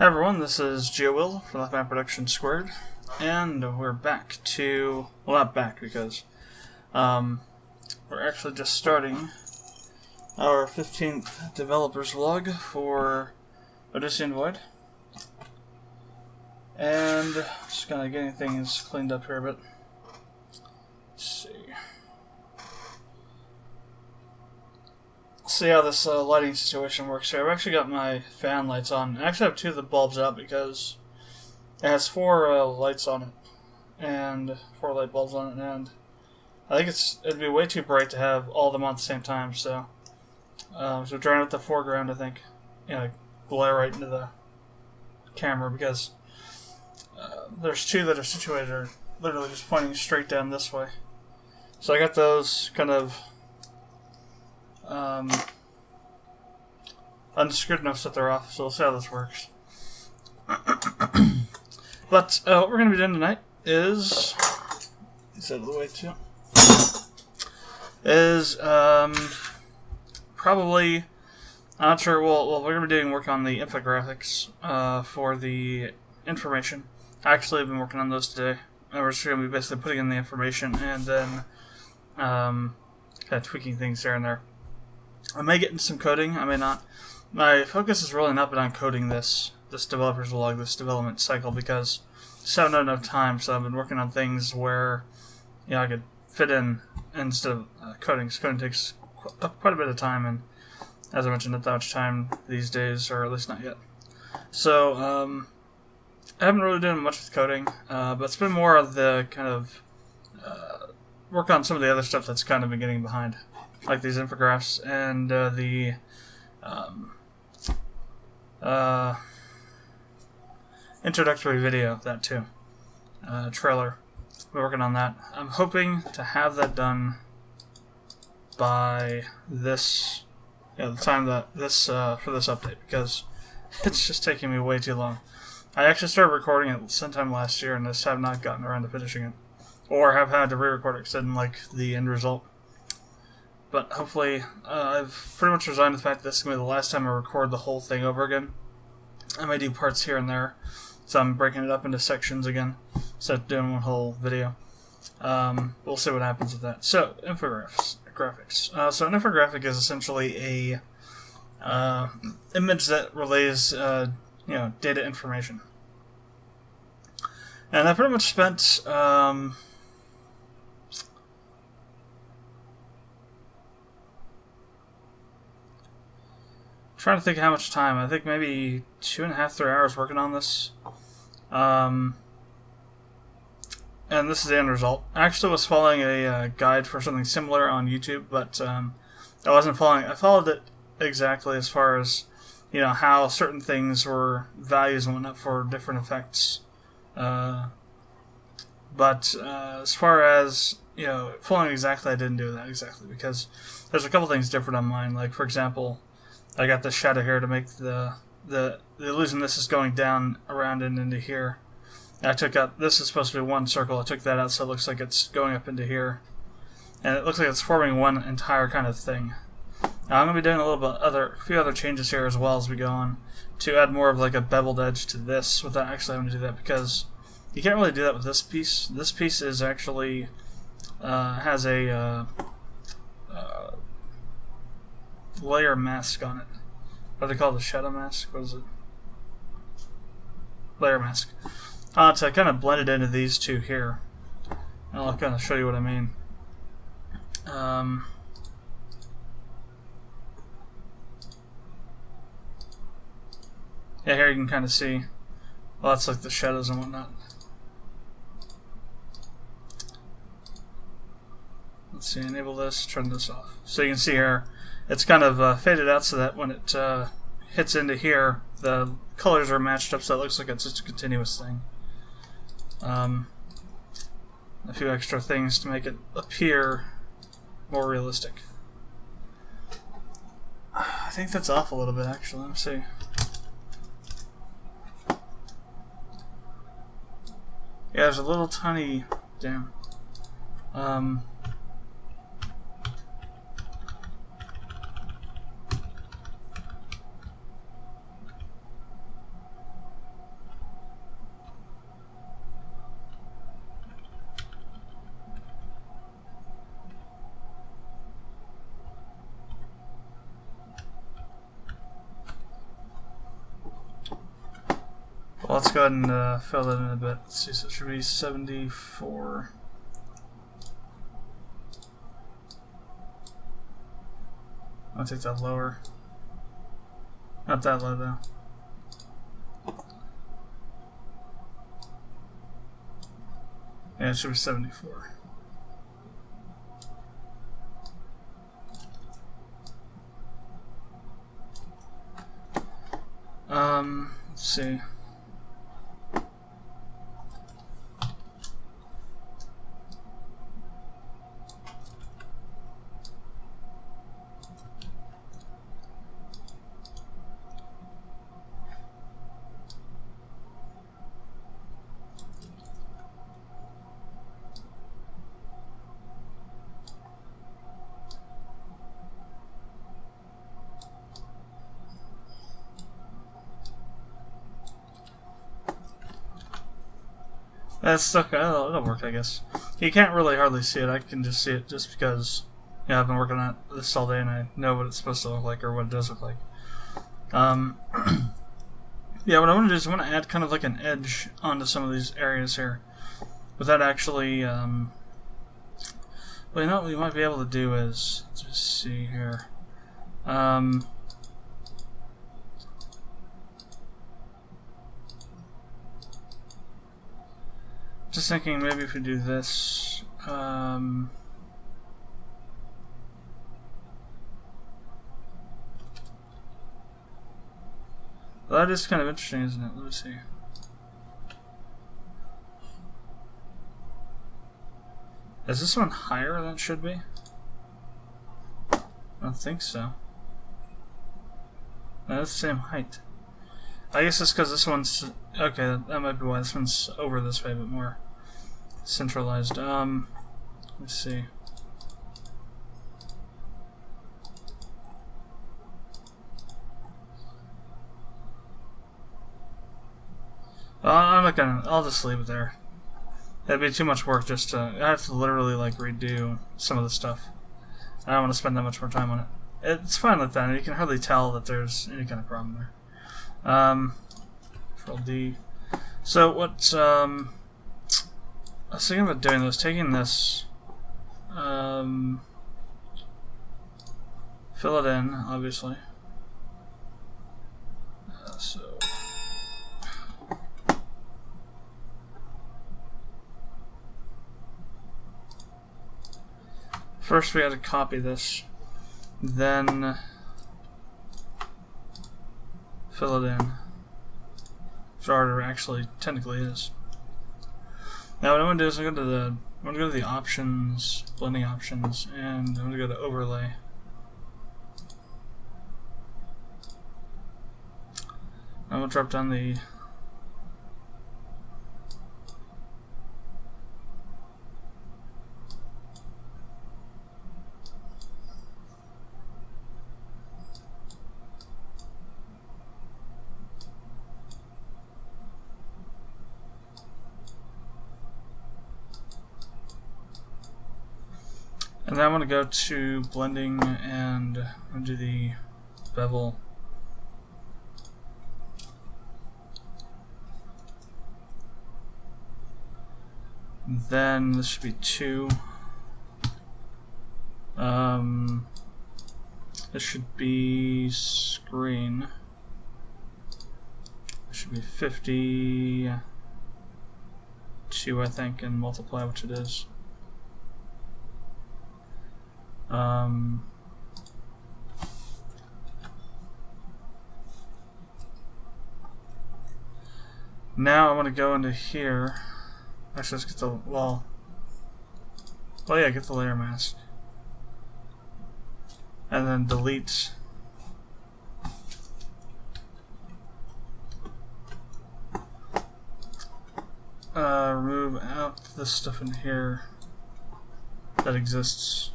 Hi everyone, this is GeoWill from Left Map Production Squared, and we're back to, well, not back because we're actually just starting our 15th developers vlog for Odyssian Void. And just kind of getting things cleaned up here a bit. Let's see how this lighting situation works here. I've actually got my fan lights on. I actually have two of the bulbs out because it has four lights on it, and 4 light bulbs on it, and I think it'd be way too bright to have all of them on at the same time. So drawing out the foreground, I think, glare right into the camera because there's two that are situated are literally just pointing straight down this way. So I got those kind of unscrewed enough that they're off, so we'll see how this works. But what we're going to be doing tonight is, get out of the way too, is probably, I'm not sure, well we're going to be doing work on the infographics for the information. Actually, I've been working on those today. We're just going to be basically putting in the information and then kind of tweaking things here and there. I may get into some coding, I may not. My focus has really not been on coding this developer's vlog, this development cycle, because I just haven't had enough time, so I've been working on things where I could fit in instead of coding. So coding takes quite a bit of time, and as I mentioned, not that much time these days, or at least not yet. So I haven't really done much with coding, but it's been more of the kind of work on some of the other stuff that's kind of been getting behind, like these infographs and the introductory video, that too, trailer. We're working on that. I'm hoping to have that done by this, the time that this for this update, because it's just taking me way too long. I actually started recording it sometime last year, and just have not gotten around to finishing it, or have had to re-record it because I didn't like the end result. But hopefully, I've pretty much resigned to the fact that this is going to be the last time I record the whole thing over again. I may do parts here and there, so I'm breaking it up into sections again, instead of doing one whole video. We'll see what happens with that. So, graphics. So an infographic is essentially a image that relays data information. And I pretty much spent trying to think how much time. I think maybe 2.5 to 3 hours working on this. And this is the end result. I actually was following a guide for something similar on YouTube, but I wasn't following. I followed it exactly as far as how certain things were values and whatnot for different effects. But as far as following exactly, I didn't do that exactly because there's a couple things different on mine. Like, for example, I got this shadow here to make the illusion this is going down around and into here. And I took out, this is supposed to be one circle, I took that out so it looks like it's going up into here. And it looks like it's forming one entire kind of thing. Now I'm going to be doing a few other changes here as well as we go on to add more of like a beveled edge to this without actually having to do that, because you can't really do that with this piece. This piece is actually has a layer mask on it. What do they call it? A shadow mask? What is it? Layer mask. To kind of blend it into these two here. And I'll kind of show you what I mean. Yeah, here you can kind of see. Well, that's like the shadows and whatnot. Let's see, enable this, turn this off. So you can see here, it's kind of faded out so that when it hits into here, the colors are matched up so it looks like it's just a continuous thing. A few extra things to make it appear more realistic. I think that's off a little bit, actually. Let me see. Yeah, there's a little tiny... Damn. Well, let's go ahead and fill that in a bit. Let's see, so it should be 74. I'll take that lower. Not that low though. Yeah, it should be 74. Let's see. That's stuck. It'll work, I guess. You can't really hardly see it. I can just see it just because, yeah, I've been working on this all day and I know what it's supposed to look like or what it does look like. Yeah, what I want to do is I want to add kind of like an edge onto some of these areas here, without actually. Well, you know what we might be able to do is, let's just see here. Just thinking maybe if we do this, well, that is kind of interesting, isn't it? Let me see. Is this one higher than it should be? I don't think so. No, that's the same height. I guess it's because this one's... Okay, that might be why this one's over this way, but more centralized. Let's see. I'm not gonna... I'll just leave it there. That'd be too much work just to... I have to literally, like, redo some of the stuff. I don't want to spend that much more time on it. It's fine like that, and you can hardly tell that there's any kind of problem there. Control D. So what I was thinking about doing was taking this, fill it in, obviously. So first we had to copy this, then fill it in. Starter actually technically is. Now what I'm gonna do is I'm gonna go to the options, blending options, and I'm gonna go to overlay. I'm gonna drop down the and then I'm going to go to blending and I'm going to do the bevel. Then this should be 2. This should be screen. It should be 52, I think, and multiply, which it is. Now I want to go into here. Actually, let's get the well. Oh yeah, get the layer mask, and then delete. Remove out this stuff in here that exists.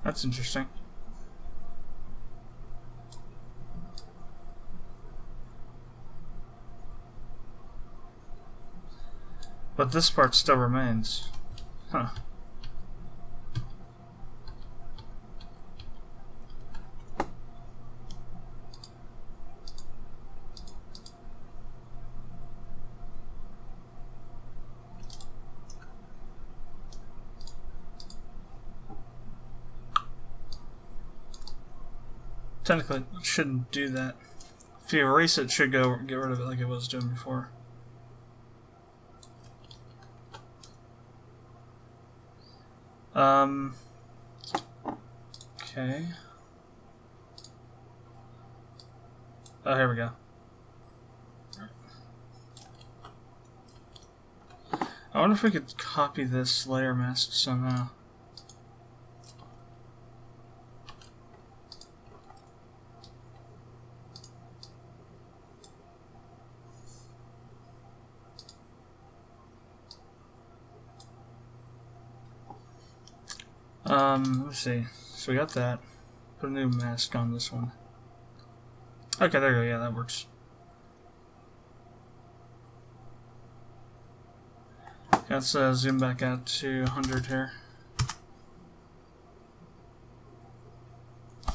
That's interesting. But this part still remains. Huh. Technically, it shouldn't do that. If you erase it, it should go get rid of it like it was doing before. Okay. Oh, here we go. I wonder if we could copy this layer mask somehow. Let's see. So we got that. Put a new mask on this one. Okay, there you go. Yeah, that works. Let's zoom back out to 100 here.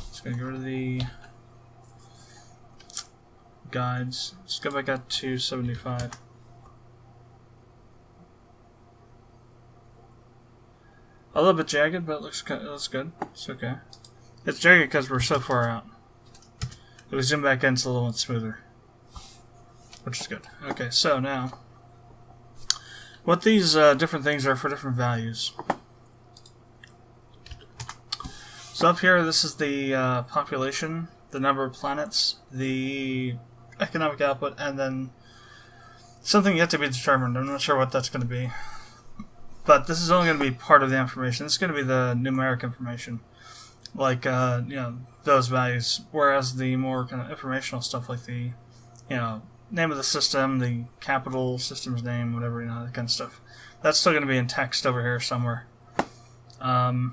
Just gonna get rid of the guides. Let's go back out to 75. A little bit jagged, but it looks good. It's okay. It's jagged because we're so far out. If we zoom back in, it's a little bit smoother, which is good. Okay, so now, what these different things are for different values. So up here, this is the population, the number of planets, the economic output, and then something yet to be determined. I'm not sure what that's going to be. But this is only going to be part of the information. This is going to be the numeric information, like those values. Whereas the more kind of informational stuff, like the name of the system, the capital system's name, whatever, that kind of stuff, that's still going to be in text over here somewhere. So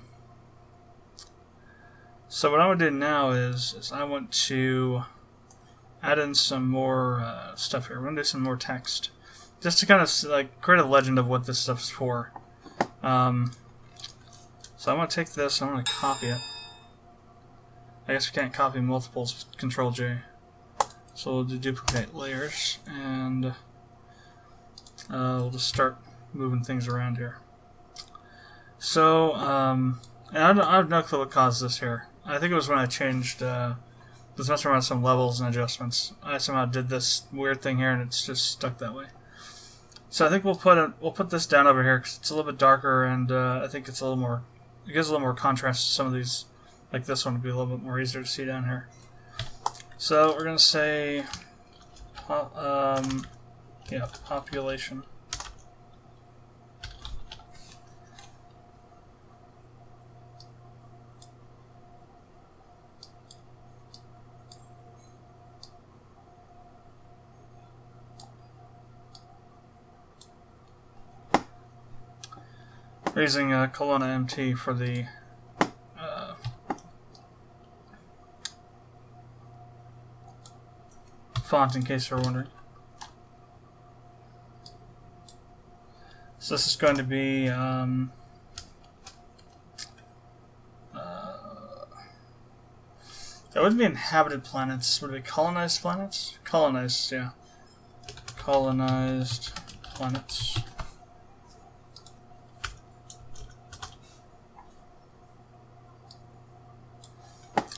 what I want to do now is I want to add in some more stuff here. We're going to do some more text, just to kind of like create a legend of what this stuff's for. So I'm going to take this, I'm going to copy it. I guess we can't copy multiples with Control J. So we'll do duplicate layers, and we'll just start moving things around here. So, and I have no clue what caused this here. I think it was when I changed, was messing around with some levels and adjustments. I somehow did this weird thing here, and it's just stuck that way. So I think we'll put this down over here because it's a little bit darker, and I think it's a little more. It gives a little more contrast to some of these. Like this one would be a little bit more easier to see down here. So we're gonna say, population. We're using Colonna MT for the font, in case you're wondering. So this is going to be that wouldn't be inhabited planets. Would it be colonized planets? Colonized, yeah. Colonized planets.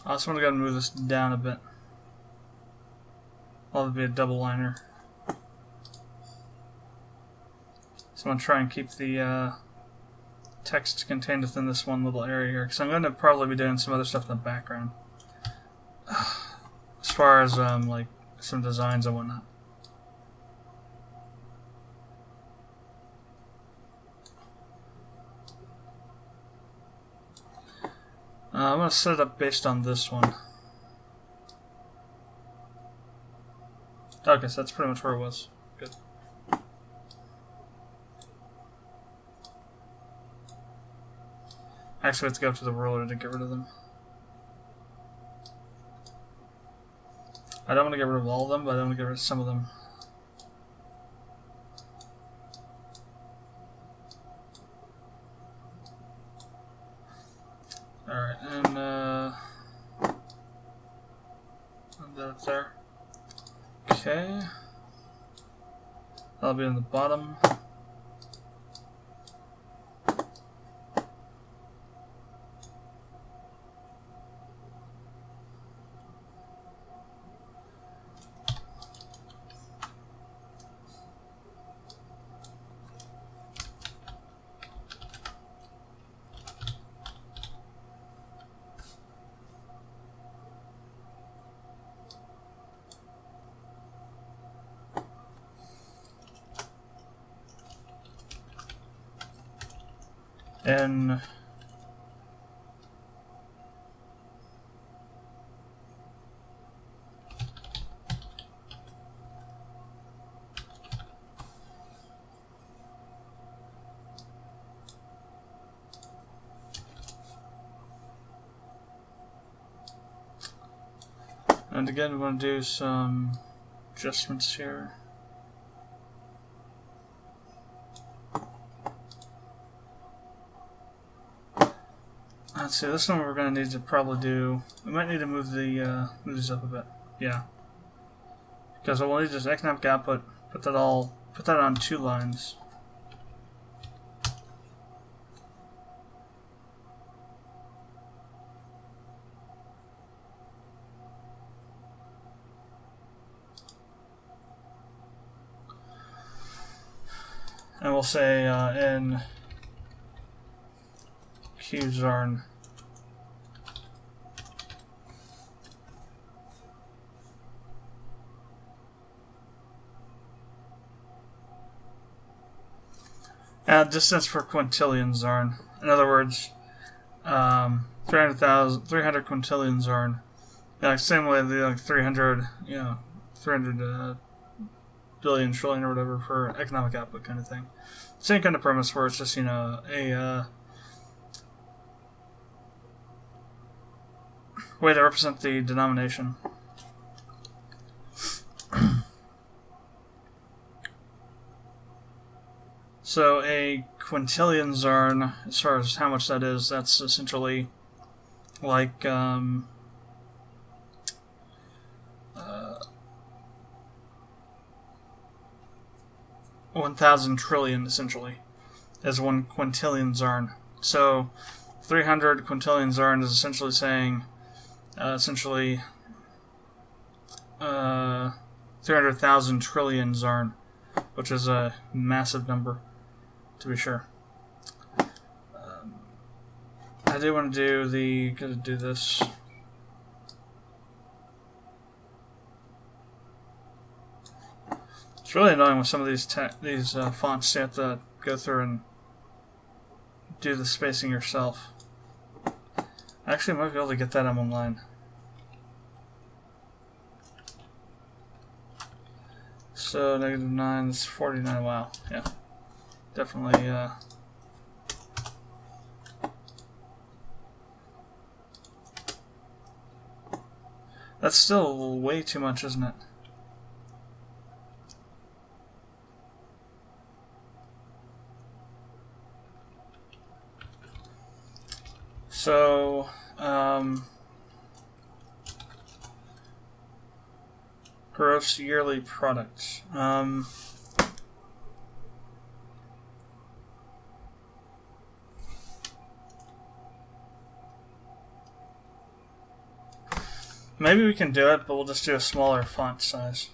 I also want to go and move this down a bit. That'll be a double liner. So I'm going to try and keep the text contained within this one little area here, because I'm going to probably be doing some other stuff in the background. As far as like some designs and whatnot. I'm going to set it up based on this one. Okay, so that's pretty much where it was. Good. Actually, we have to go up to the ruler to get rid of them. I don't want to get rid of all of them, but I want to get rid of some of them. Alright, and that up there. Okay. That'll be in the bottom. And again, we're going to do some adjustments here. Let's see, this one we're going to need to probably do... We might need to move the move these up a bit. Yeah. Because we'll need just economic output, put that on 2 lines. And we'll say in QZarn distance for quintillion Zarn. In other words, 300 quintillion Zarn. Yeah, like same way the 300, 300 billion trillion or whatever for economic output kind of thing. Same kind of premise where it's just a way to represent the denomination. So a quintillion Zarn, as far as how much that is, that's essentially like 1,000 trillion, essentially, is 1 quintillion Zarn. So 300 quintillion Zarn is essentially saying 300,000 trillion Zarn, which is a massive number, to be sure. I do want to do this. It's really annoying with some of these fonts. You have to go through and do the spacing yourself. Actually, I might be able to get that online. So -9, that's 49. Wow, yeah, definitely. That's still way too much, isn't it? So, gross yearly product. Maybe we can do it, but we'll just do a smaller font size.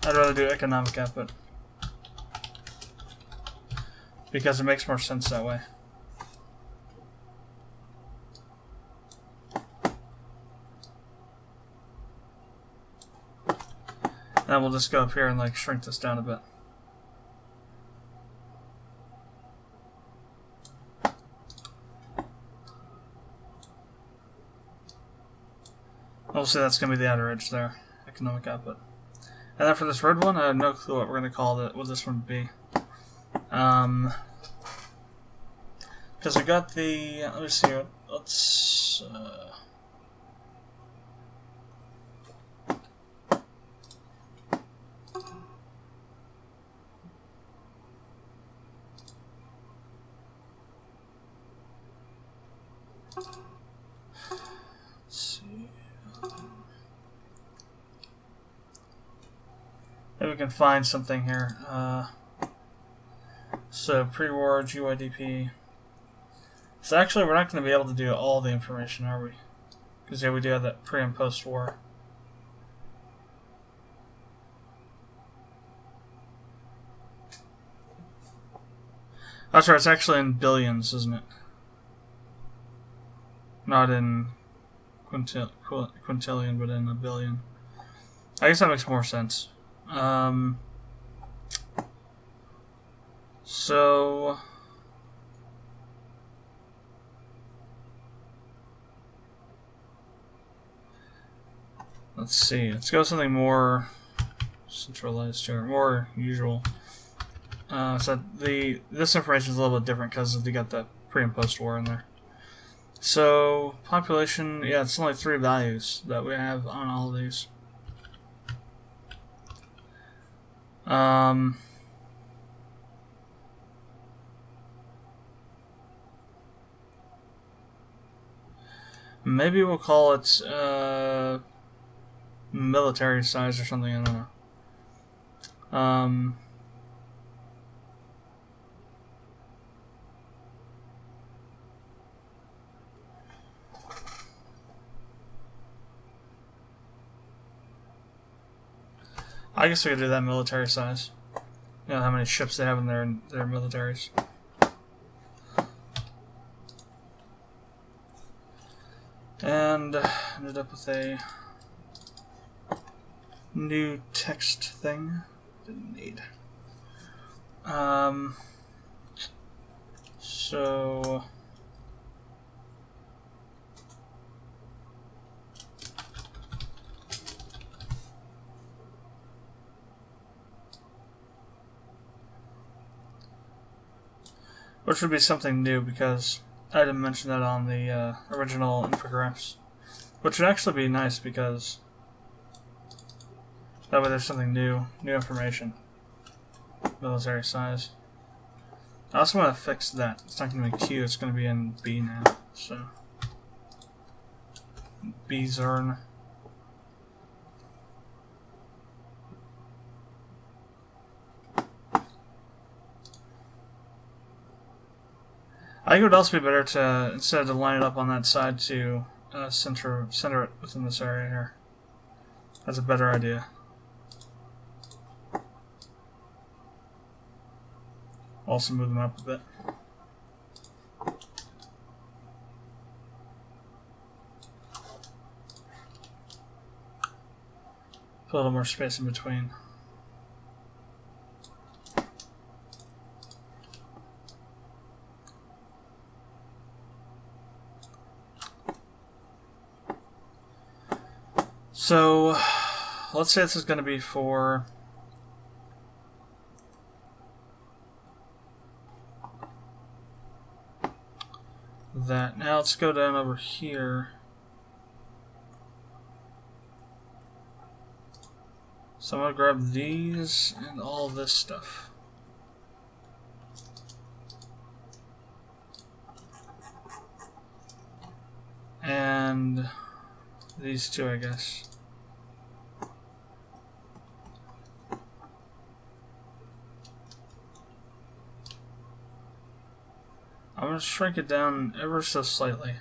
I'd rather do economic output, because it makes more sense that way. And we'll just go up here and like shrink this down a bit. Obviously that's going to be the outer edge there, economic output. And then for this red one, I have no clue what we're going to call it, what this one would be. Because we got the, let me see, let's, maybe we can find something here. So pre-war GYDP. So actually, we're not going to be able to do all the information, are we? Because yeah, we do have that pre and post-war. That's right. It's actually in billions, isn't it? Not in quintillion, but in a billion. I guess that makes more sense. So Let's see. Let's go with something more centralized here, more usual. So this information is a little bit different because you got the pre and post war in there. So population, yeah, it's only 3 values that we have on all of these. Maybe we'll call it military size or something. I don't know. I guess we could do that military size. You know how many ships they have in their militaries. And ended up with a new text thing. Didn't need. So which would be something new because I didn't mention that on the original infographs, which would actually be nice because that way there's something new information. Military size. I also want to fix that. It's not going to be Q, it's going to be in B now. So B Zern. I think it would also be better to, instead of line it up on that side, to center it within this area here. That's a better idea. Also move them up a bit. Put a little more space in between. So, let's say this is going to be for that. Now let's go down over here. So I'm going to grab these and all this stuff. And these two, I guess. I'm going to shrink it down ever so slightly.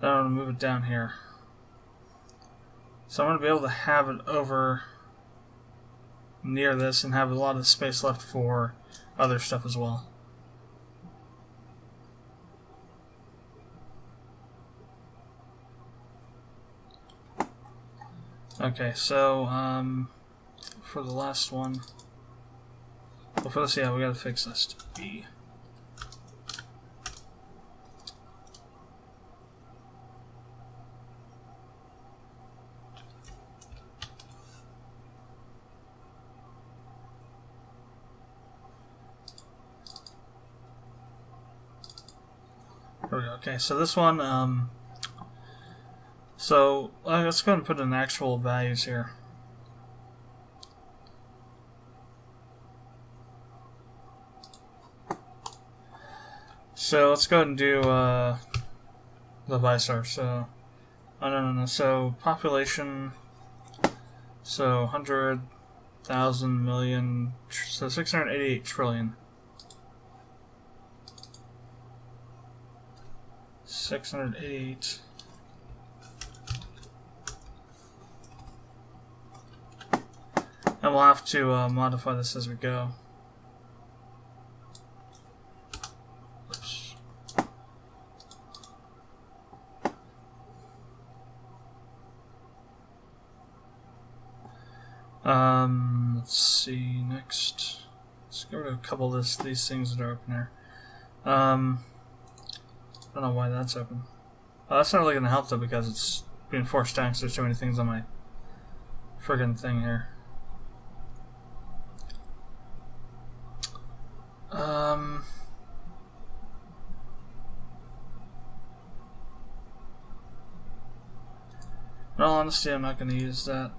Then I'm going to move it down here. So I'm going to be able to have it over near this and have a lot of space left for other stuff as well. Okay, so for the last one, well, for this, yeah, we gotta fix this to B. There we go. Okay, so this one, let's go ahead and put in actual values here. So let's go ahead and do the Visor. So, no. So population, so 100,000 million, so 688 trillion. 688. And we'll have to modify this as we go. Oops. Let's see, next. Let's go to a couple of these things that are open here. I don't know why that's open. That's not really going to help though because it's being forced down because there's too many things on my friggin' thing here. In all honesty, I'm not going to use that.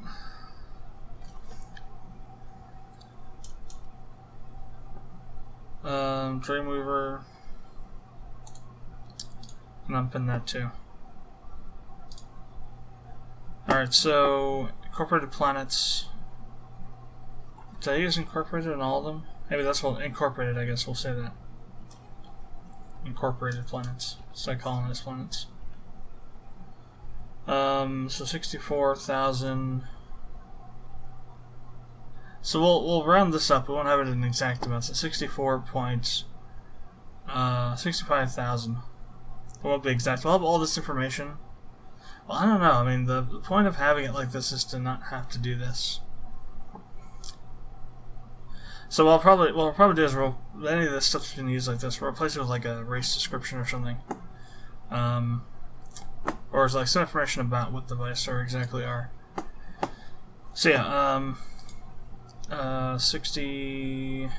Dreamweaver. And I'm pinning that too. Alright, so incorporated planets. Did I use incorporated in all of them? Maybe that's what incorporated, I guess we'll say that. Incorporated planets. So I colonized planets. So 64,000. So we'll round this up. We won't have it in exact amounts. So 65,000. It won't be exact. We'll have all this information. Well, I don't know. I mean, the point of having it like this is to not have to do this. So what we'll probably do is any of this stuff's been used like this, we'll replace it with like a race description or something. Or it's like some information about what the Viceroy exactly are. So yeah, 60.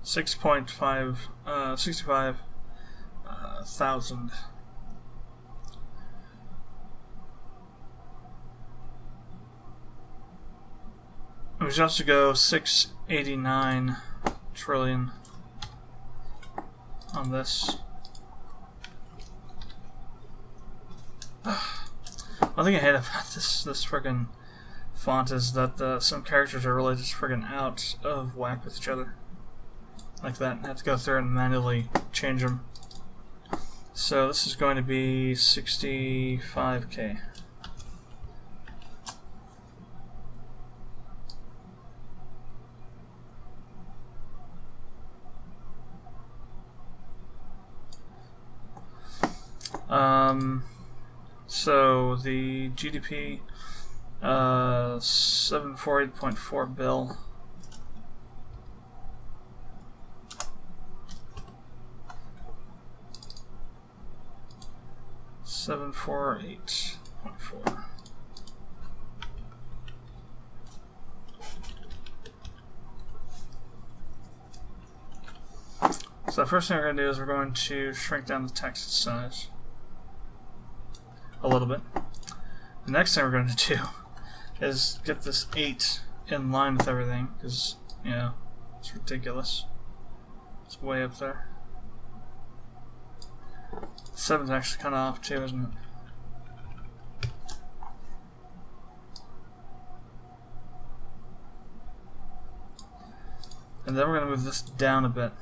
$65,000. We should also go 689 trillion on this. One thing I hate about this friggin' font is that some characters are really just friggin' out of whack with each other. Like that. I have to go through and manually change them. So this is going to be 65K. So the GDP, 748.4 bill. $748.4. So the first thing we're going to do is we're going to shrink down the text size a little bit. The next thing we're going to do is get this 8 in line with everything, because, you know, it's ridiculous. It's way up there. 7's actually kind of off too, isn't it? And then we're going to move this down a bit.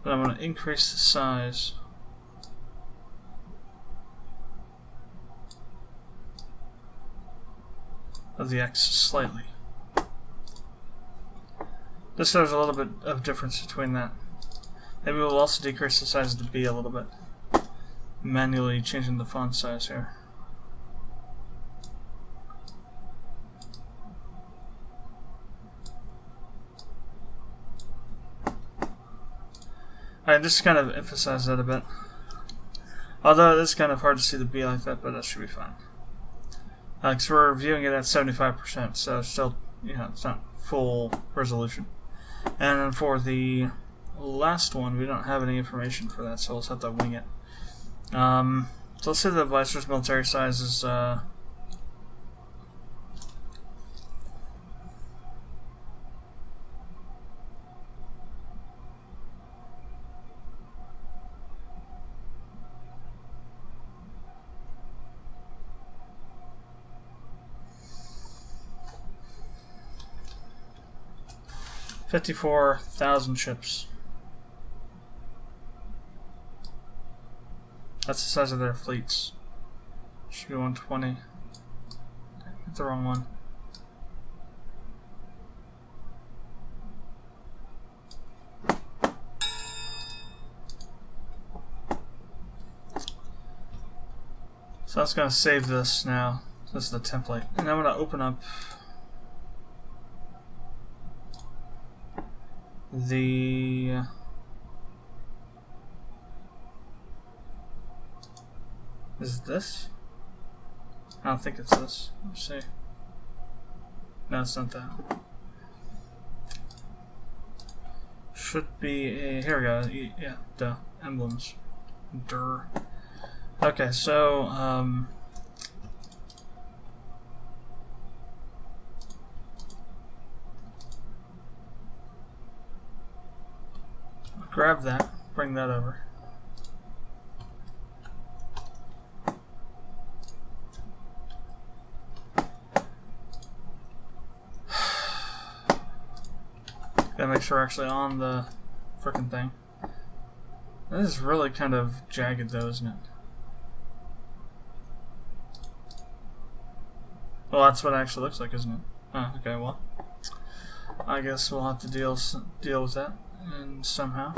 But I'm going to increase the size of the X slightly. Just so there's a little bit of difference between that. Maybe we'll also decrease the size of the B a little bit. Manually changing the font size here. Alright, just kind of emphasize that a bit. Although it's kind of hard to see the B like that, but that should be fine. Because we're viewing it at 75%, so it's still, you know, it's not full resolution. And then for the last one, we don't have any information for that, so we'll just have to wing it. So let's say the Viceroy's military size is 54,000 ships. That's the size of their fleets. Should be 120. Hit the wrong one. So that's going to save this now. This is the template. And I'm going to open up the is this? I don't think it's this. Let's see. No, it's not that. Should be a, here we go. Yeah, duh. Emblems. Durr. Okay, so grab that, bring that over. Gotta make sure we're actually on the frickin' thing. This is really kind of jagged though, isn't it? Well, that's what it actually looks like, isn't it? Oh, okay, well, I guess we'll have to deal with that, and somehow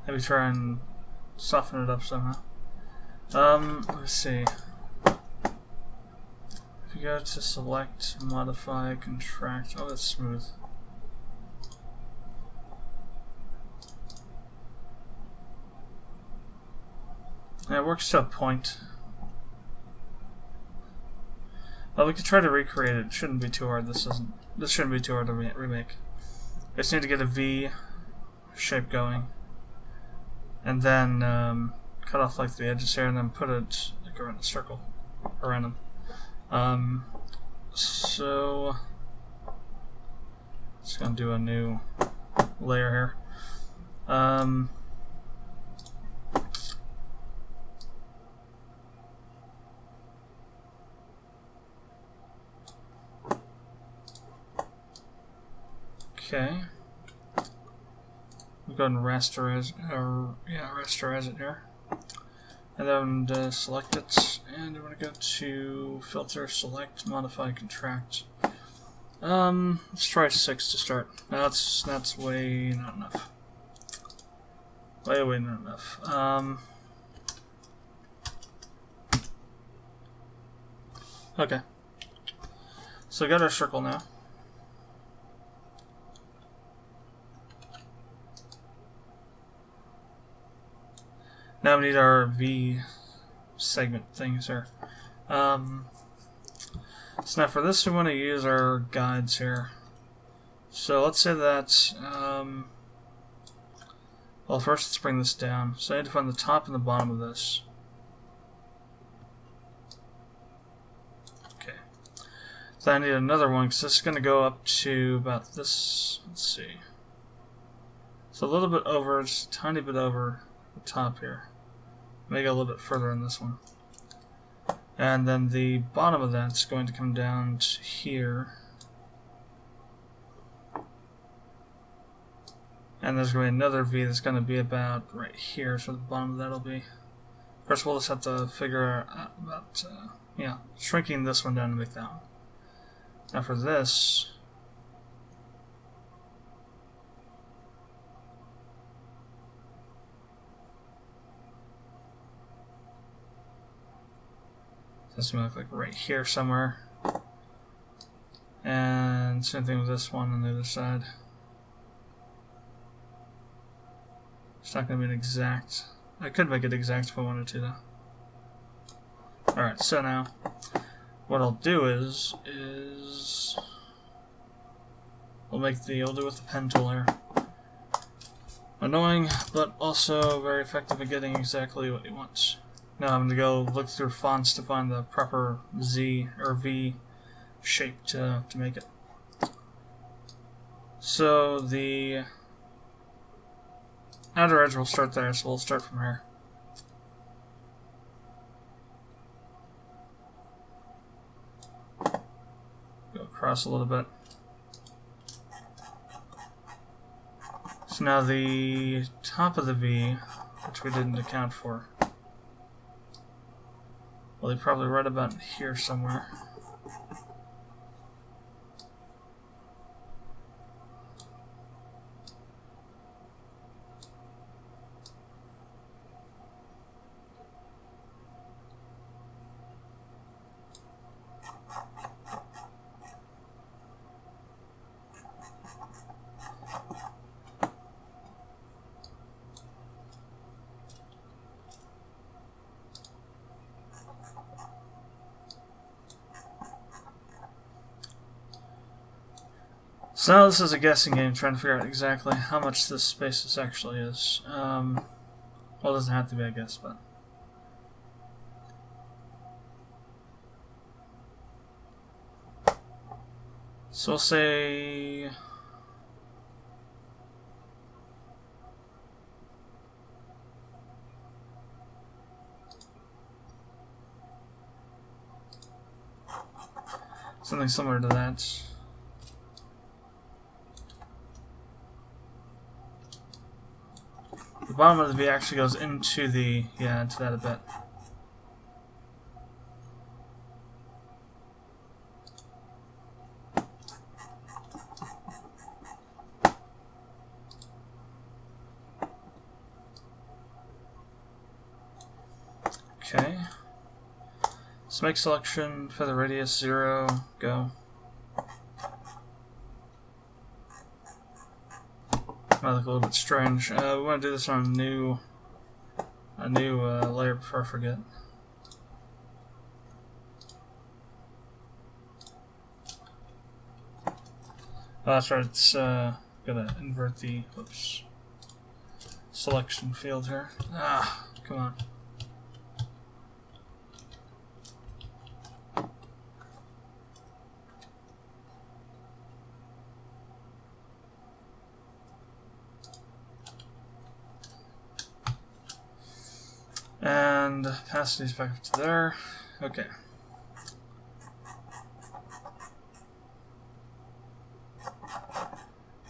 maybe try and soften it up somehow. Let's see. If you go to select, modify, contract. Oh, that's smooth. Yeah, it works to a point. Well, we could try to recreate it. It shouldn't be too hard. This shouldn't be too hard to remake. We just need to get a V shape going, and then cut off like the edges here, and then put it like around a circle around them. So just gonna do a new layer here. Okay. We'll go ahead and rasterize it here. And then select it, and we're going to go to filter, select, modify, contract. Let's try 6 to start. No, that's way not enough. Way not enough. Okay. So we got our circle now. Now we need our V segment things here. So now for this we want to use our guides here. So let's say that, well, first let's bring this down. So I need to find the top and the bottom of this. Okay. So I need another one because this is going to go up to about this, let's see. So a little bit over, just a tiny bit over the top here. Maybe a little bit further in this one. And then the bottom of that's going to come down to here. And there's going to be another V that's going to be about right here, so the bottom of that will be. First, we'll just have to figure out about, shrinking this one down to make that one. Now for this, this one look like right here somewhere. And same thing with this one on the other side. It's not going to be an exact. I could make it exact if I wanted to, though. Alright, so now what I'll do is we'll do it with the pen tool here. Annoying, but also very effective at getting exactly what you want. Now I'm going to go look through fonts to find the proper Z or V shape to make it. So the outer edge will start there, so we'll start from here. Go across a little bit. So now the top of the V, which we didn't account for, well, they're probably right about here somewhere. So now this is a guessing game, trying to figure out exactly how much this space this actually is. Well, it doesn't have to be, I guess, but... So we'll say... something similar to that. The bottom of the V actually goes into the, into that a bit. Okay. Let's make selection for the radius 0, go. Might look a little bit strange. We want to do this on a new layer before I forget. Oh, that's right. It's gonna invert the selection field here. Ah, come on. And pass these back up to there. Okay.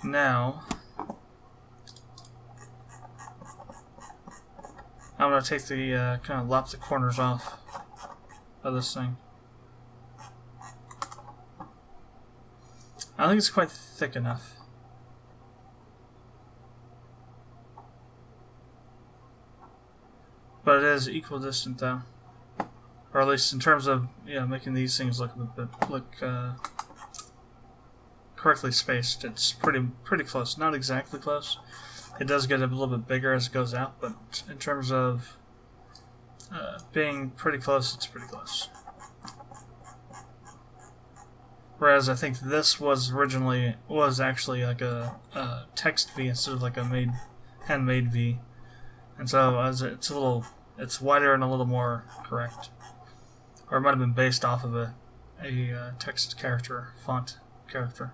Now, I'm going to take the, kind of lop the corners off of this thing. I think it's quite thick enough. But it is equidistant though. Or at least in terms of, making these things look correctly spaced. It's pretty close. Not exactly close. It does get a little bit bigger as it goes out, but in terms of being pretty close, it's pretty close. Whereas I think this was actually like a text V instead of like a handmade V. And so it's wider and a little more correct. Or it might have been based off of a text character, font character.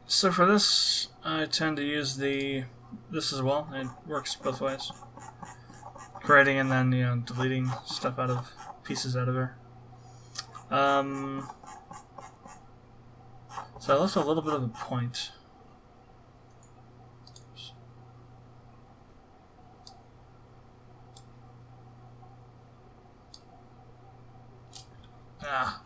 So for this, I tend to use this as well. It works both ways. Creating and then, deleting stuff pieces out of there. So I left a little bit of a point. Ah.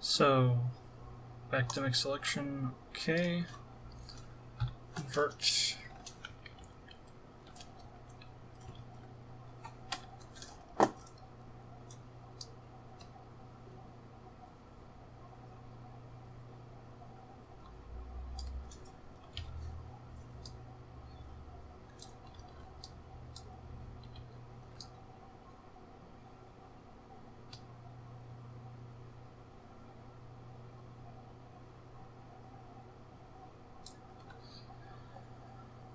So, back to make selection, okay, invert,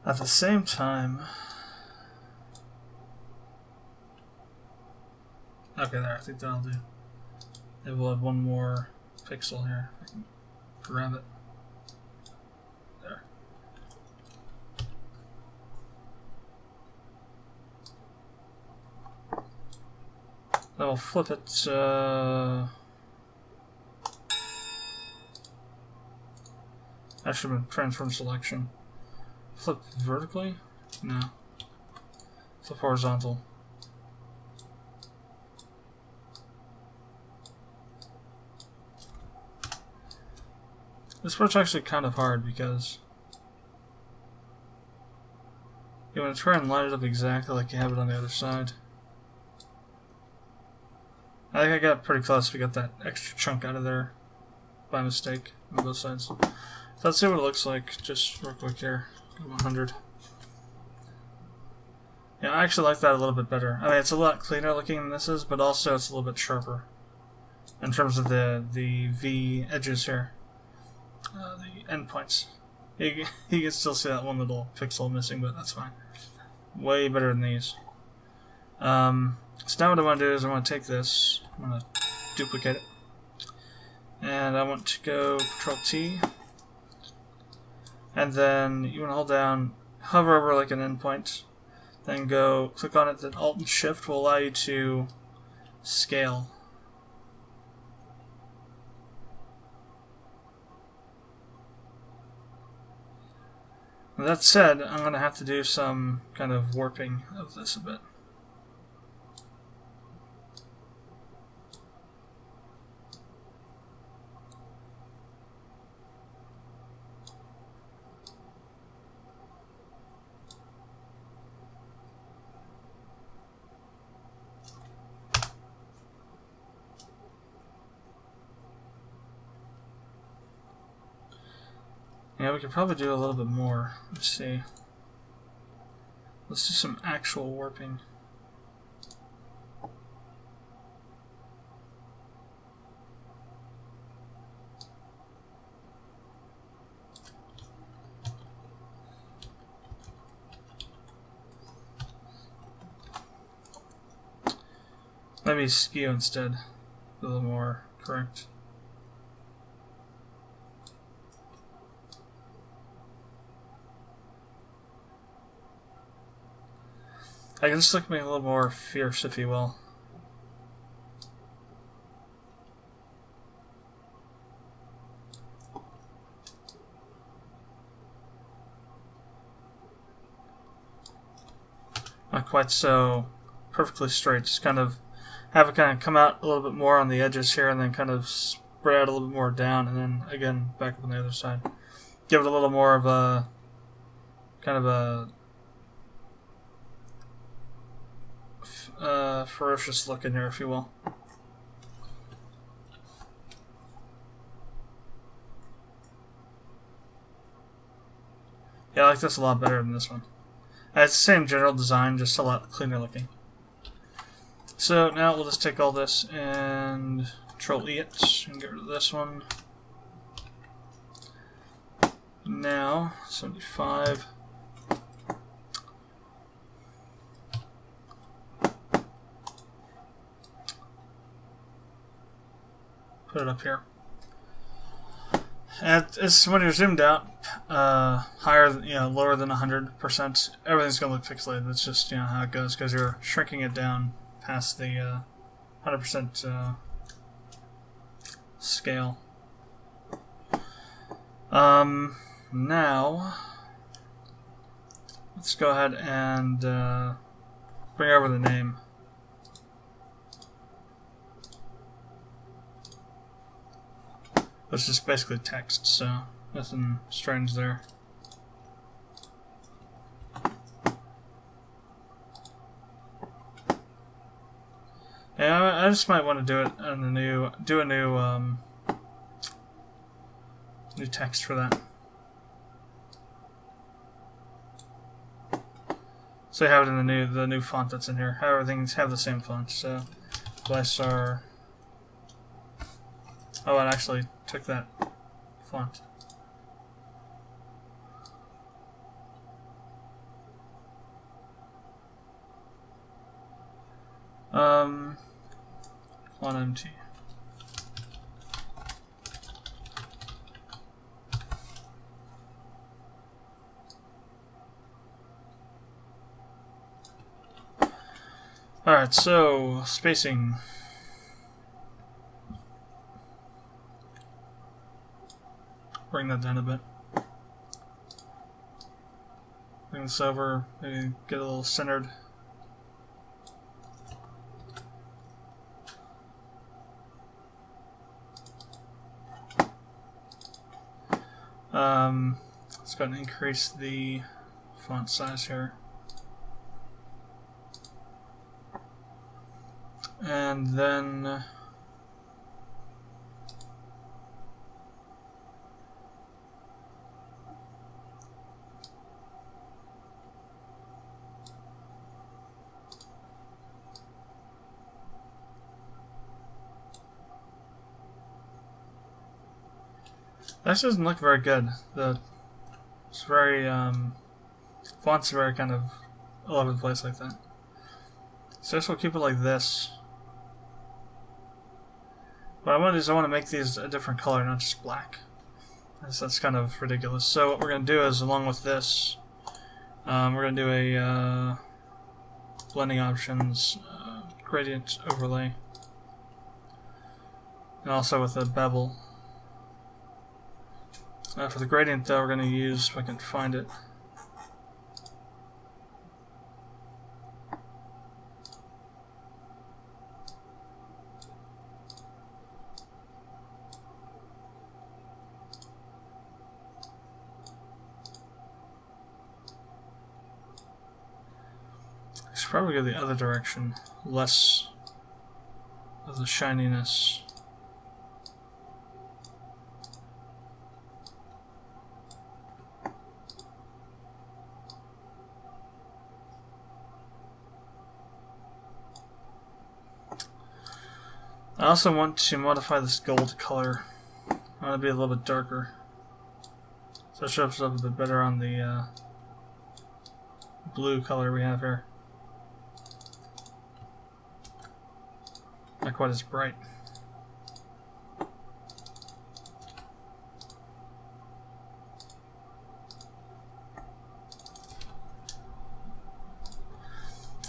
at the same time, okay, there, I think that'll do. Maybe we'll have one more pixel here. I can grab it. There. Then we'll flip it, I should have been transform selection. Flip vertically? No. Flip horizontal. This part's actually kind of hard because you want to try and line it up exactly like you have it on the other side. I think I got pretty close. We got that extra chunk out of there by mistake on both sides. So let's see what it looks like just real quick here. 100. Yeah, I actually like that a little bit better. I mean, it's a lot cleaner looking than this is, but also it's a little bit sharper in terms of the V edges here, the endpoints. You can still see that one little pixel missing, but that's fine. Way better than these. So now what I want to do is I want to take this, I'm going to duplicate it, and I want to go Control T, and then you want to hold down, hover over like an endpoint, then go click on it, then Alt and Shift will allow you to scale. With that said, I'm going to have to do some kind of warping of this a bit. Yeah, we could probably do a little bit more. Let's see. Let's do some actual warping. Maybe skew instead. A little more correct. I can just make it a little more fierce, if you will. Not quite so perfectly straight, just kind of have it kind of come out a little bit more on the edges here and then kind of spread out a little bit more down and then again back up on the other side. Give it a little more of a kind of a ferocious look in here, if you will. Yeah, I like this a lot better than this one. It's the same general design, just a lot cleaner looking. So now we'll just take all this and Control E it and get rid of this one. Now 75. Put it up here. And it's when you're zoomed out, higher, lower than 100%, everything's gonna look pixelated. That's just how it goes because you're shrinking it down past the 100% scale. Now let's go ahead and bring over the name. It's just basically text, so nothing strange there. Yeah, I just might want to do it in a new text for that. So you have it in the new font that's in here. However, things have the same font. So, Blysar. Oh, it actually took that font. Font MT. Alright, so spacing. Bring that down a bit. Bring this over, maybe get a little centered. Let's go ahead and increase the font size here. And then that doesn't look very good. It's very fonts are very kind of all over the place like that. So I guess we'll keep it like this. What I want to do is I want to make these a different color, not just black. That's kind of ridiculous. So what we're going to do is, along with this, we're going to do a blending options, gradient overlay, and also with a bevel. For the gradient, though, we're going to use, if I can find it, I should probably go the other direction, less of the shininess. I also want to modify this gold color. I want to be a little bit darker, so it shows up a bit better on the blue color we have here. Not quite as bright.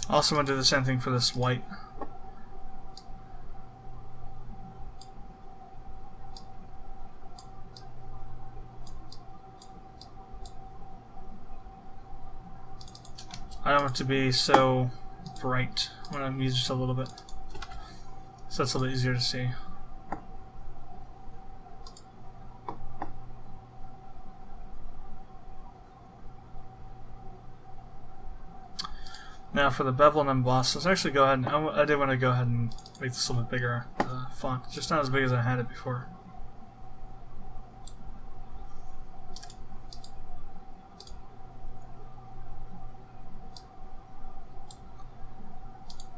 I also want to do the same thing for this white. I don't want it to be so bright. I want to use just a little bit, so it's a little easier to see. Now for the bevel and emboss, let's actually go ahead and I did want to go ahead and make this a little bit bigger, the font. Just not as big as I had it before.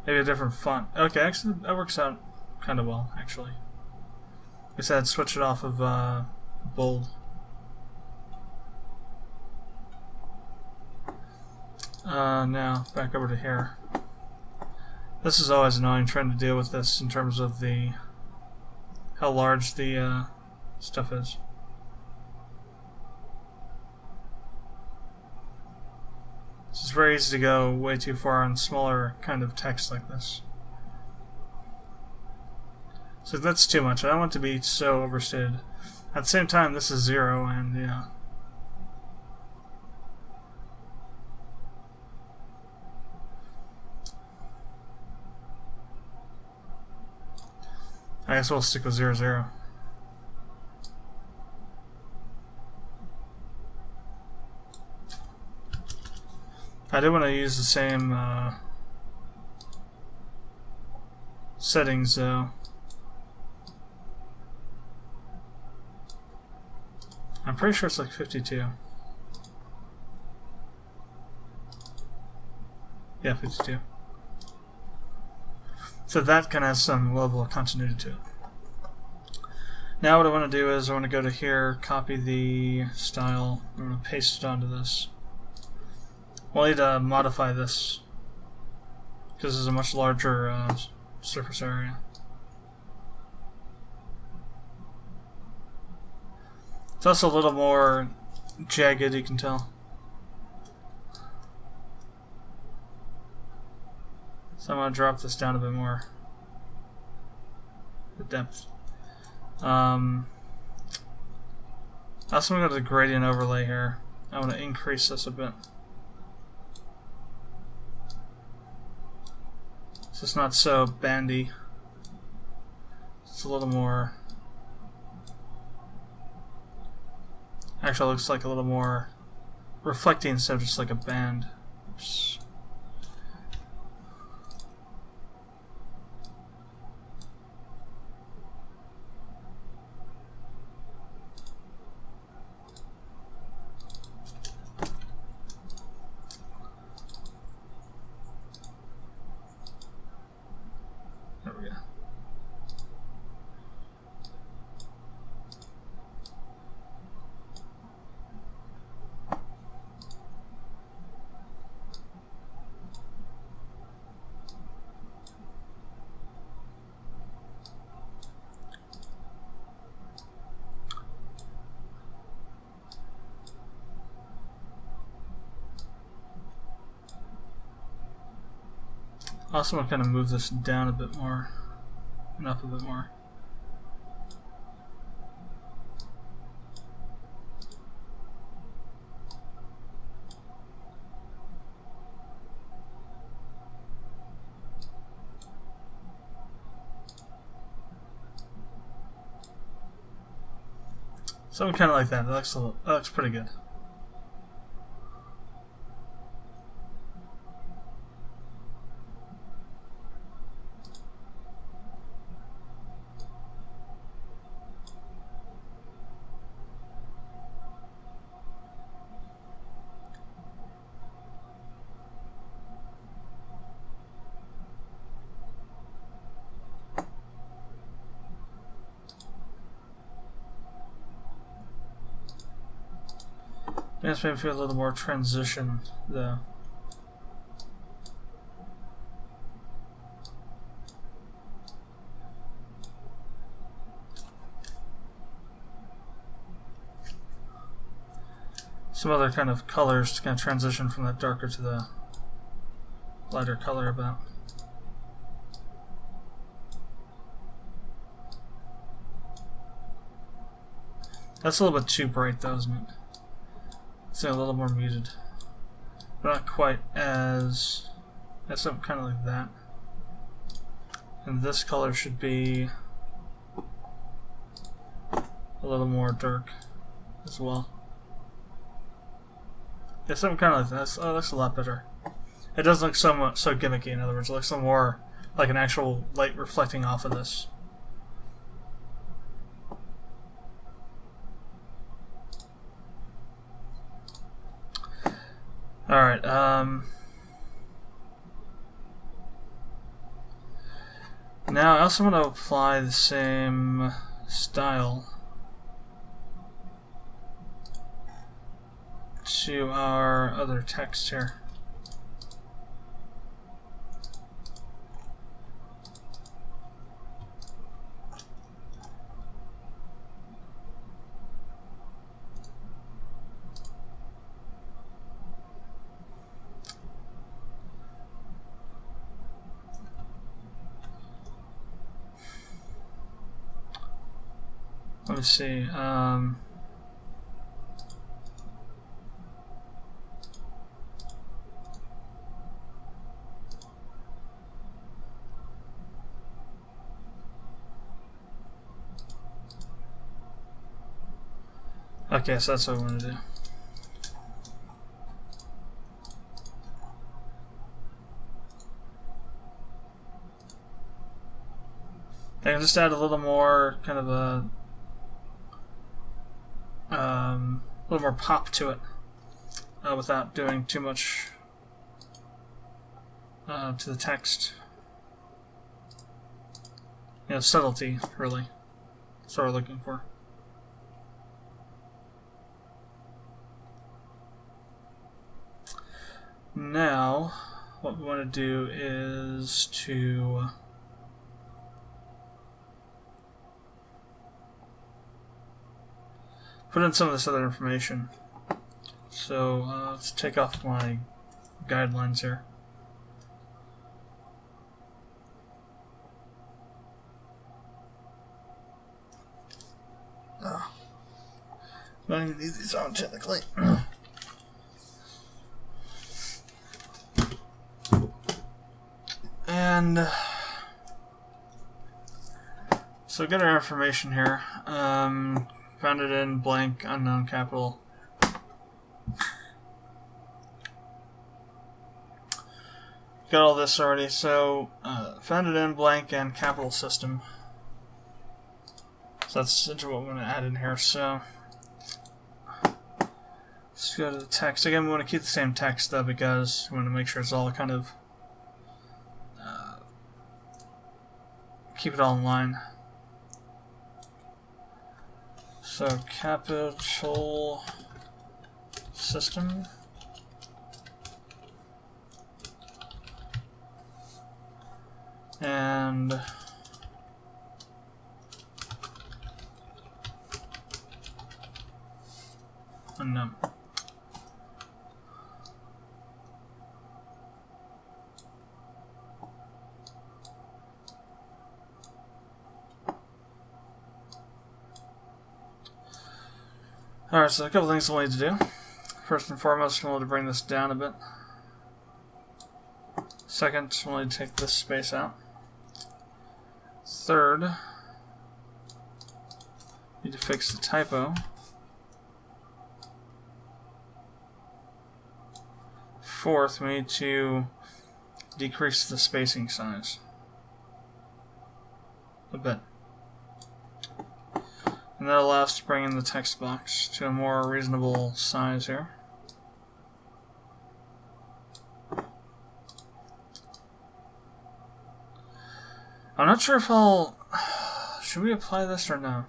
Maybe a different font. Okay, actually that works out kind of well, actually. I guess I'd switch it off of bold. Now, back over to here. This is always annoying trying to deal with this in terms of the how large the stuff is. It's very easy to go way too far on smaller kind of text like this. So that's too much. I don't want it to be so overstated. At the same time, this is 0, and yeah. I guess we'll stick with 0, 0. I do want to use the same settings though. I'm pretty sure it's like 52. Yeah, 52. So that kind of has some level of continuity to it. Now what I want to do is I want to go to here, copy the style, I'm going to paste it onto this. We'll need to modify this because it's a much larger surface area. It's also a little more jagged, you can tell. So I'm going to drop this down a bit more. The depth. I also want to go to the gradient overlay here. I want to increase this a bit. So it's not so bandy. It's a little more. Actually, looks like a little more reflecting instead of just like a band. Oops. There we go. I also want to kind of move this down a bit more and up a bit more. Something kind of like that. That looks pretty good. I guess maybe feel a little more transition though. Some other kind of colors to kind of transition from that darker to the lighter color about. That's a little bit too bright though, isn't it? It's a little more muted. But not quite as... That's something kind of like that. And this color should be a little more dark as well. Yeah, something kind of like that. Oh, that looks a lot better. It doesn't look so gimmicky, in other words. It looks a little more like an actual light reflecting off of this. Alright, now I also want to apply the same style to our other text here. Let me see. Okay, so that's what I want to do. I can just add a little more kind of a little more pop to it without doing too much to the text. You know, subtlety, really. That's what we're looking for. Now, what we want to do is to put in some of this other information. So let's take off my guidelines here. Oh. I need these on technically. And so get our information here. founded in blank unknown capital. Got all this already. So founded in blank and capital system. So that's essentially what we're going to add in here. So let's go to the text. Again, we want to keep the same text though, because we want to make sure it's all kind of keep it all in line. So capital system. And unknown. Alright, so a couple things we'll need to do. First and foremost, we'll need to bring this down a bit. Second, we'll need to take this space out. Third, need to fix the typo. Fourth, we need to decrease the spacing size a bit. And that allows us to bring in the text box to a more reasonable size here. I'm not sure if I'll... Should we apply this or no?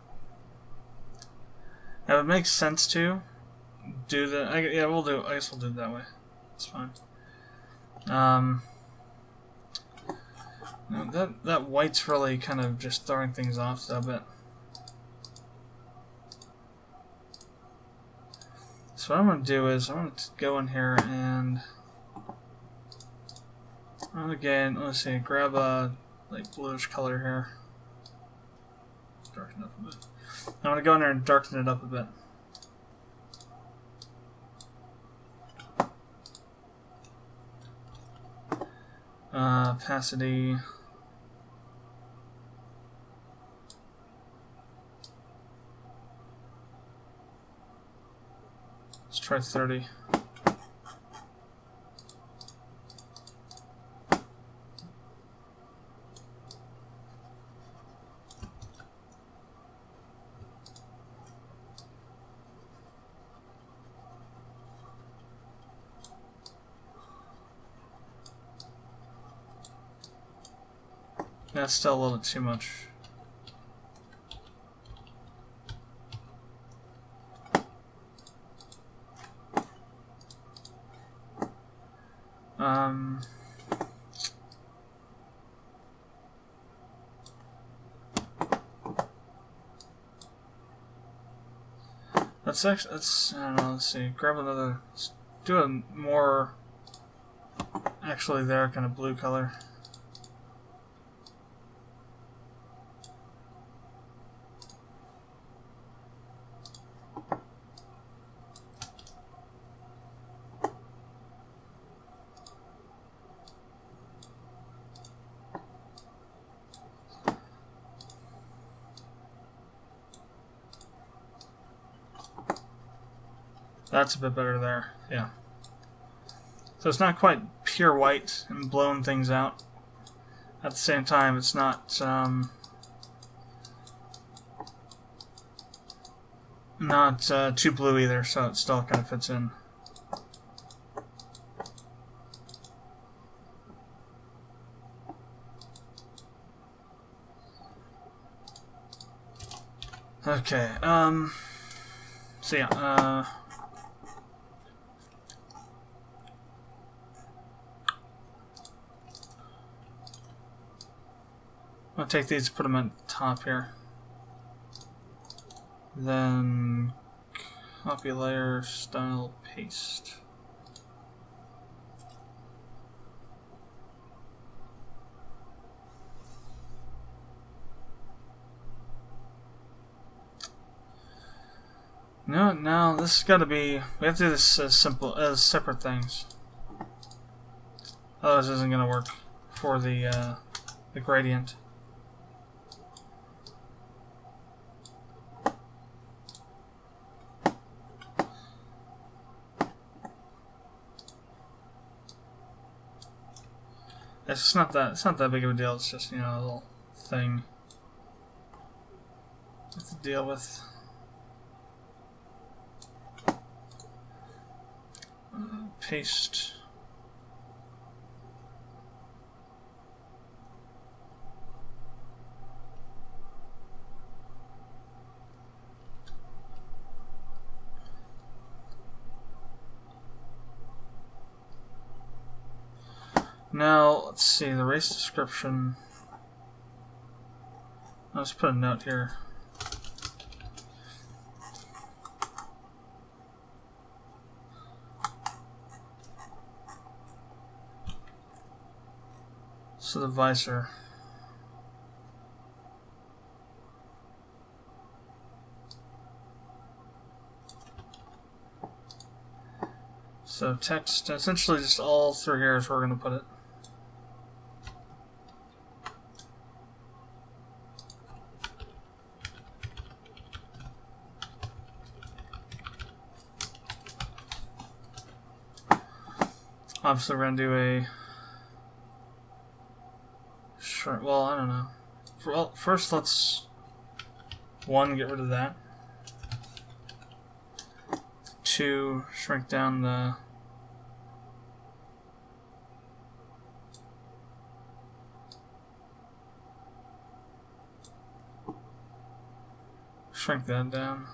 It would make sense to do that. Yeah, we'll do. I guess we'll do it that way. It's fine. No, that white's really kind of just throwing things off a bit. So what I'm going to do is I'm going to go in here and again, let's see, grab a like bluish color here. Darken it up a bit. I'm going to go in there and darken it up a bit. Opacity. Let's try 30. That's still a little too much. Let's I don't know, let's see, grab another, let's do a more actually there kind of blue color. That's a bit better there, yeah. So it's not quite pure white and blowing things out. At the same time, it's not too blue either, so it still kind of fits in. Okay, so yeah, I'll take these, put them on top here. Then copy layer, style, paste. No, now this has got to be. We have to do this as simple as separate things. Otherwise, it isn't going to work for the gradient. It's not that big of a deal. It's just, you know, a little thing you have to deal with. Paste. Now, let's see, the race description. Let's put a note here. So the visor. So text, essentially just all through here is where we're going to put it. Obviously, we're going to do a short. Well, I don't know. Well, first, let's get rid of that. 2, shrink down the shrink that down.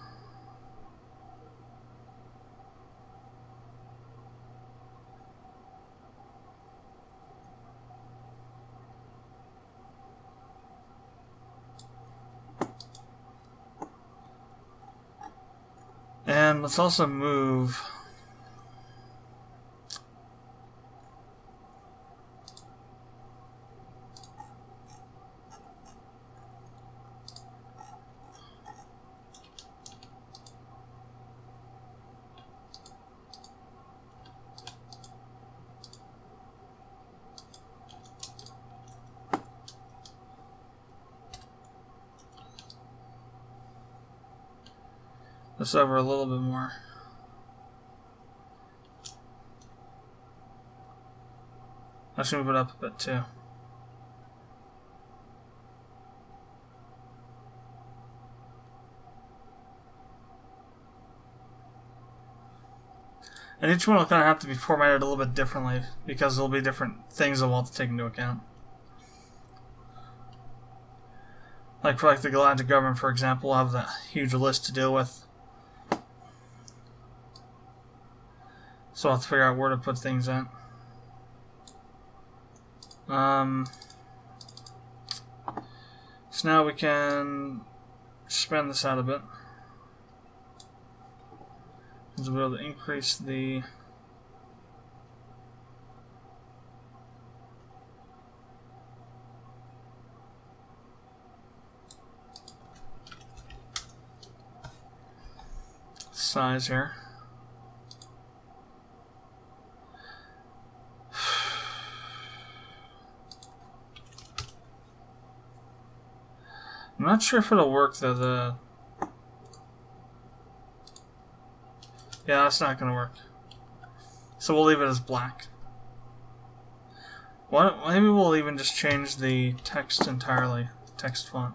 And let's also move this over a little bit more. I should move it up a bit too. And each one will kind of have to be formatted a little bit differently because there'll be different things that we'll have to take into account. Like for the galactic government, for example, we'll have that huge list to deal with. So I'll have to figure out where to put things at. So now we can expand this out a bit. We'll be able to increase the size here. I'm not sure if it'll work though. Yeah, that's not going to work. So we'll leave it as black. Maybe we'll even just change the text entirely. Text font.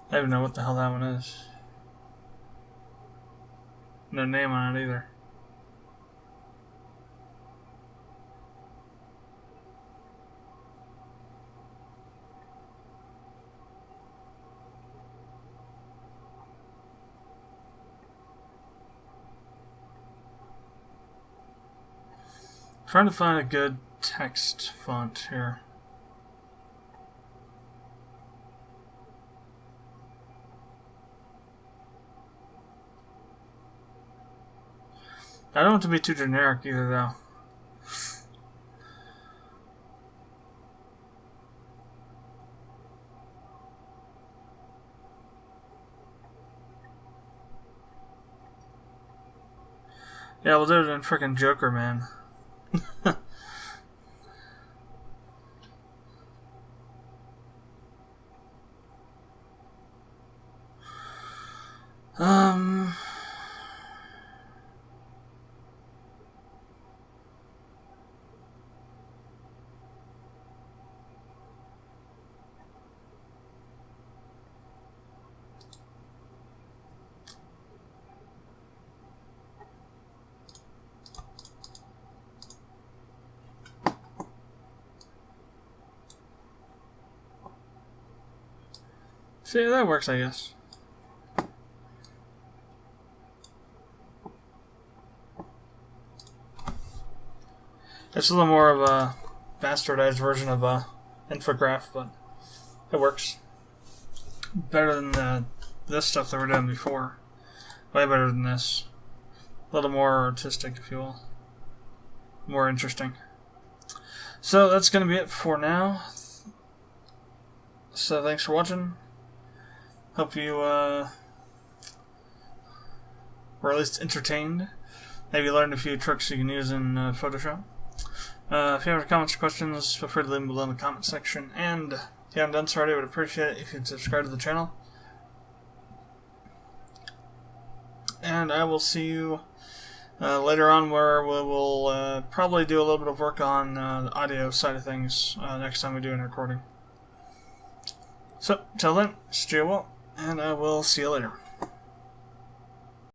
I don't even know what the hell that one is. No name on it either. Trying to find a good text font here. I don't want it to be too generic either, though. Yeah, we'll do it in frickin' Joker, man. um... See, that works, I guess. It's a little more of a bastardized version of a infograph, but it works. Better than this stuff that we're doing before. Way better than this. A little more artistic, if you will. More interesting. So that's going to be it for now. So thanks for watching. Hope you were at least entertained. Maybe learned a few tricks you can use in Photoshop. If you have any comments or questions, feel free to leave them below in the comment section. And if you haven't done so already, I would appreciate it if you'd subscribe to the channel. And I will see you later on, where we will probably do a little bit of work on the audio side of things next time we do a recording. So, till then, stay well, and I will see you later.